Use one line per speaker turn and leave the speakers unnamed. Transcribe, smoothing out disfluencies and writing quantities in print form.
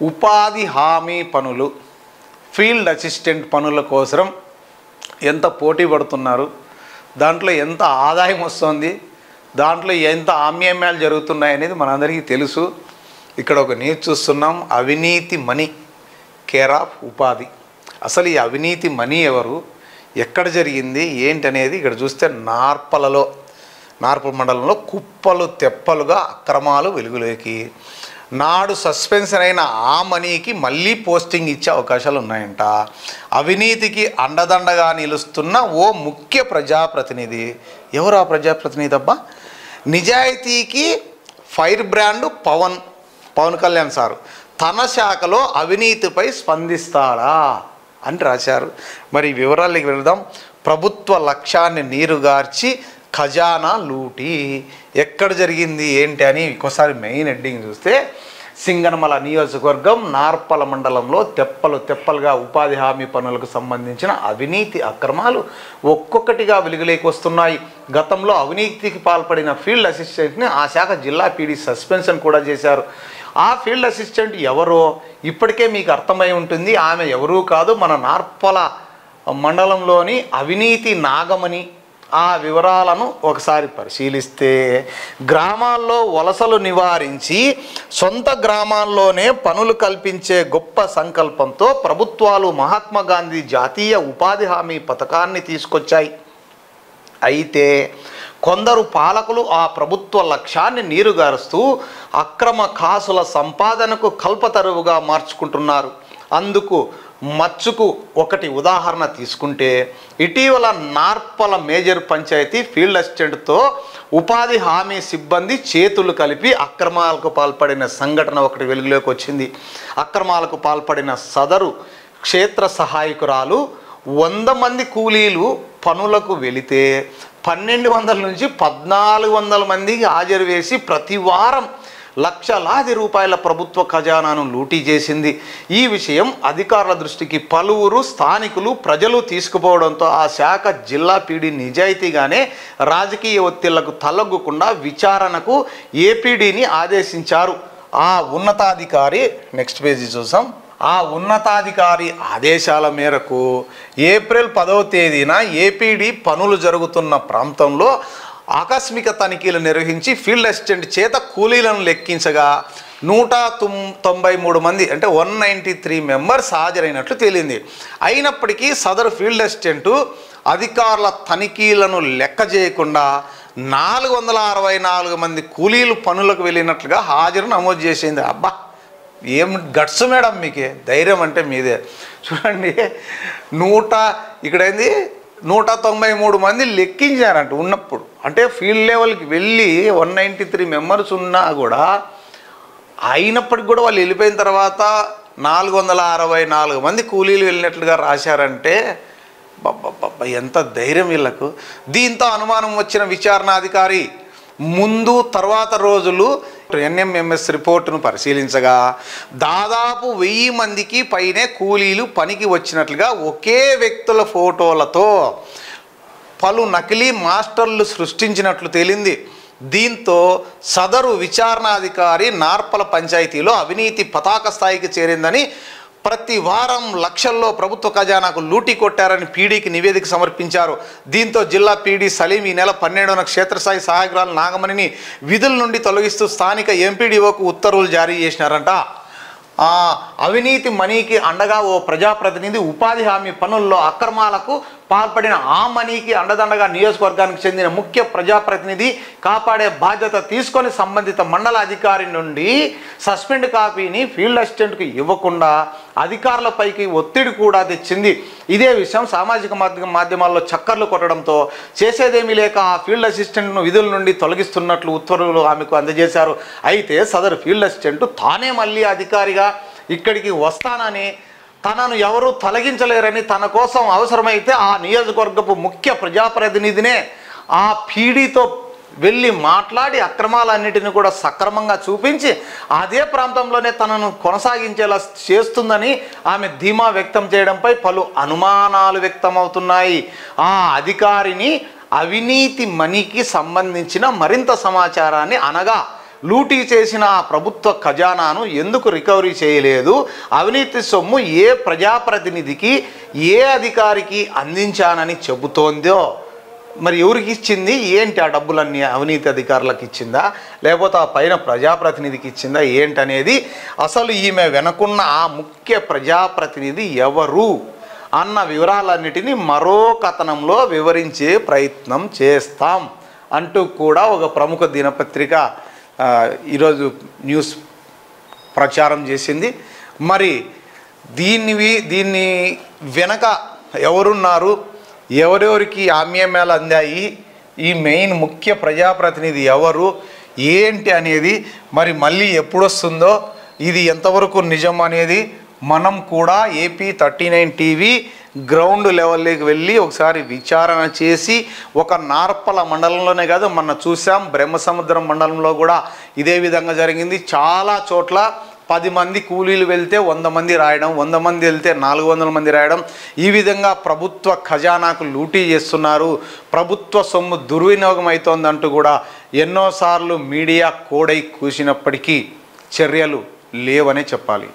ఉపాధి హామీ పనులు, ఫీల్డ్ అసిస్టెంట్ పనుల కోసం ఎంత పోటీ పడుతున్నారు, దాంట్లో ఎంత ఆదాయం వస్తుంది, దాంట్లో ఎంత ఆమ్యామ్యాలు జరుగుతున్నాయి అనేది మనందరికీ తెలుసు. ఇక్కడ ఒక న్యూస్ చూస్తున్నాం, అవినీతి మనీ కేర్ ఆఫ్ ఉపాధి. అసలు ఈ అవినీతి మనీ ఎవరు, ఎక్కడ జరిగింది, ఏంటి అనేది ఇక్కడ చూస్తే నార్పల్ మండలంలో కుప్పలు తెప్పలుగా అక్రమాలు వెలుగులోకి. నాడు సస్పెన్షన్ అయిన ఆ మనీకి మళ్ళీ పోస్టింగ్ ఇచ్చే అవకాశాలు ఉన్నాయంట. అవినీతికి అండదండగా నిలుస్తున్న ఓ ముఖ్య ప్రజాప్రతినిధి. ఎవరు ఆ ప్రజాప్రతినిధి అబ్బా? నిజాయితీకి fire brand Pawan Kalyan sir తన శాఖలో అవినీతిపై స్పందిస్తాడా అని రాశారు. మరి వివరాలకి వెళ్దాం. ప్రభుత్వ లక్ష్యాన్ని నీరుగార్చి ఖజానా లూటీ. ఎక్కడ జరిగింది ఏంటి అని ఒకసారి మెయిన్ హెడ్డింగ్ చూస్తే, సింగనమల నియోజకవర్గం నార్పల మండలంలో తెప్పలుగా ఉపాధి హామీ పనులకు సంబంధించిన అవినీతి అక్రమాలు ఒక్కొక్కటిగా వెలుగులోకి వస్తున్నాయి. గతంలో అవినీతికి పాల్పడిన ఫీల్డ్ అసిస్టెంట్ని ఆ శాఖ జిల్లా పీడీ సస్పెన్షన్ కూడా చేశారు. ఆ ఫీల్డ్ అసిస్టెంట్ ఎవరో ఇప్పటికే మీకు అర్థమై ఉంటుంది. ఆమె ఎవరూ కాదు, మన నార్పల మండలంలోని అవినీతి నాగమణి. ఆ వివరాలను ఒకసారి పరిశీలిస్తే, గ్రామాల్లో వలసలు నివారించి సొంత గ్రామాల్లోనే పనులు కల్పించే గొప్ప సంకల్పంతో ప్రభుత్వాలు మహాత్మా గాంధీ జాతీయ ఉపాధి హామీ పథకాన్ని తీసుకొచ్చాయి. అయితే కొందరు పాలకులు ఆ ప్రభుత్వ లక్ష్యాన్ని నీరుగారుస్తూ అక్రమ కాసుల సంపాదనకు కల్పతరువుగా మార్చుకుంటున్నారు. అందుకు మచ్చుకు ఒకటి ఉదాహరణ తీసుకుంటే, ఇటీవల నార్పల మేజర్ పంచాయతీ ఫీల్డ్ అసిస్టెంట్తో ఉపాధి హామీ సిబ్బంది చేతులు కలిపి అక్రమాలకు పాల్పడిన సంఘటన ఒకటి వెలుగులోకి వచ్చింది. అక్రమాలకు పాల్పడిన సదరు క్షేత్ర సహాయకురాలు 100 మంది కూలీలు పనులకు వెళితే 1200 నుంచి 1400 మందికి హాజరు వేసి ప్రతి వారం లక్షలాది రూపాయల ప్రభుత్వ ఖజానాను లూటీ చేసింది. ఈ విషయం అధికారుల దృష్టికి పలువురు స్థానికులు ప్రజలు తీసుకుపోవడంతో ఆ శాఖ జిల్లా పీడీ నిజాయితీగానే రాజకీయ ఒత్తిళ్లకు తలొగ్గకుండా విచారణకు ఏపీడీని ఆదేశించారు. ఆ ఉన్నతాధికారి నెక్స్ట్ పేజీ చూసాం. ఆ ఉన్నతాధికారి ఆదేశాల మేరకు ఏప్రిల్ 10వ తేదీన ఏపీడీ పనులు జరుగుతున్న ప్రాంతంలో ఆకస్మిక తనిఖీలు నిర్వహించి ఫీల్డ్ అసిస్టెంట్ చేత కూలీలను లెక్కించగా 193 మంది అంటే 193 మెంబర్స్ హాజరైనట్లు తేలింది. అయినప్పటికీ సదరు ఫీల్డ్ అసిస్టెంటు అధికారుల తనిఖీలను లెక్క చేయకుండా 464 మంది కూలీలు పనులకు వెళ్ళినట్లుగా హాజరు నమోదు చేసింది. అబ్బా, ఏం గట్స్ మేడం, మీకే ధైర్యం అంటే మీదే. చూడండి, ఇక్కడైంది 193 మంది లెక్కించారంట ఉన్నప్పుడు. అంటే ఫీల్డ్ లెవెల్కి వెళ్ళి 193 మెంబర్స్ ఉన్నా కూడా, అయినప్పటికి కూడా వాళ్ళు వెళ్ళిపోయిన తర్వాత 464 మంది కూలీలు వెళ్ళినట్లుగా రాశారంటే ఎంత ధైర్యం వీళ్ళకు. దీంతో అనుమానం వచ్చిన విచారణాధికారి ముందు తర్వాత రోజులు ఎన్ఎంఎంఎస్ రిపోర్టును పరిశీలించగా దాదాపు 1000 మందికి పైనే కూలీలు పనికి వచ్చినట్లుగా ఒకే వ్యక్తుల ఫోటోలతో పలు నకిలీ మాస్టర్లు సృష్టించినట్లు తేలింది. దీంతో సదరు విచారణాధికారి నార్పల పంచాయతీలో అవినీతి పతాక స్థాయికి చేరిందని, ప్రతి వారం లక్షల్లో ప్రభుత్వ ఖజానాకు లూటీ కొట్టారని పీడీకి నివేదిక సమర్పించారు. దీంతో జిల్లా పీడీ సలీం ఈ నెల 12న క్షేత్రస్థాయి సహాయకురాలు నాగమణిని విధుల నుండి తొలగిస్తూ స్థానిక ఎంపీడీఓకు ఉత్తర్వులు జారీ చేసినారంట. అవినీతి మనీకి అండగా ఓ ప్రజాప్రతినిధి ఉపాధి హామీ పనుల్లో అక్రమాలకు పాల్పడిన ఆ మనీకి అండదండగా నియోజకవర్గానికి చెందిన ముఖ్య ప్రజాప్రతినిధి కాపాడే బాధ్యత తీసుకొని సంబంధిత మండల అధికారి నుండి సస్పెండ్ కాపీని ఫీల్డ్ అసిస్టెంట్కు ఇవ్వకుండా అధికారులపైకి ఒత్తిడి కూడా తెచ్చింది. ఇదే విషయం సామాజిక మాధ్యమాల్లో చక్కర్లు కొట్టడంతో చేసేదేమీ లేక ఆ ఫీల్డ్ అసిస్టెంట్ను విధుల నుండి తొలగిస్తున్నట్లు ఉత్తర్వులు ఆమెకు అందజేశారు. అయితే సదరు ఫీల్డ్ అసిస్టెంట్ తానే మళ్ళీ అధికారిగా ఇక్కడికి వస్తానని, తనను ఎవరూ తొలగించలేరని, తన కోసం అవసరమైతే ఆ నియోజకవర్గపు ముఖ్య ప్రజాప్రతినిధినే ఆ పీడీతో వెళ్ళి మాట్లాడి అక్రమాలన్నిటిని కూడా సక్రమంగా చూపించి అదే ప్రాంతంలోనే తనను కొనసాగించేలా చేస్తుందని ఆమె ధీమా వ్యక్తం చేయడంపై పలు అనుమానాలు వ్యక్తమవుతున్నాయి. ఆ అధికారిని అవినీతి మనీకి సంబంధించిన మరింత సమాచారాన్ని అనగా లూటీ చేసిన ఆ ప్రభుత్వ ఖజానాను ఎందుకు రికవరీ చేయలేదు? అవినీతి సొమ్ము ఏ ప్రజాప్రతినిధికి, ఏ అధికారికి అందించానని చెబుతోందో మరి ఎవరికి ఇచ్చింది? ఏంటి ఆ డబ్బులన్నీ? అవినీతి అధికారులకు ఇచ్చిందా, లేకపోతే ఆ పైన ప్రజాప్రతినిధికి ఇచ్చిందా ఏంటనేది, అసలు ఈమె వెనకున్న ఆ ముఖ్య ప్రజాప్రతినిధి ఎవరు అన్న వివరాలన్నిటినీ మరో కథనంలో వివరించే ప్రయత్నం చేస్తాం అంటూ కూడా ఒక ప్రముఖ దినపత్రిక ఈరోజు న్యూస్ ప్రచారం చేసింది. మరి దీన్ని వెనక ఎవరున్నారు, ఎవరెవరికి ఆమ్యాలు అందాయి, ఈ మెయిన్ ముఖ్య ప్రజాప్రతినిధి ఎవరు, ఏంటి అనేది మరి మళ్ళీ ఎప్పుడొస్తుందో, ఇది ఎంతవరకు నిజం అనేది మనం కూడా AP39 టీవీ గ్రౌండ్ లెవెల్లోకి వెళ్ళి ఒకసారి విచారణ చేసి, ఒక నార్పల మండలంలోనే కాదు, మొన్న చూసాం బ్రహ్మసముద్రం మండలంలో కూడా ఇదే విధంగా జరిగింది. చాలా చోట్ల 10 మంది కూలీలు వెళ్తే 100 మంది రాయడం, 100 మంది వెళ్తే 400 మంది రాయడం, ఈ విధంగా ప్రభుత్వ ఖజానాకు లూటీ చేస్తున్నారు, ప్రభుత్వ సొమ్ము దుర్వినియోగం అవుతోందంటూ కూడా ఎన్నోసార్లు మీడియా కోడై కూసినప్పటికీ చర్యలు లేవనే చెప్పాలి.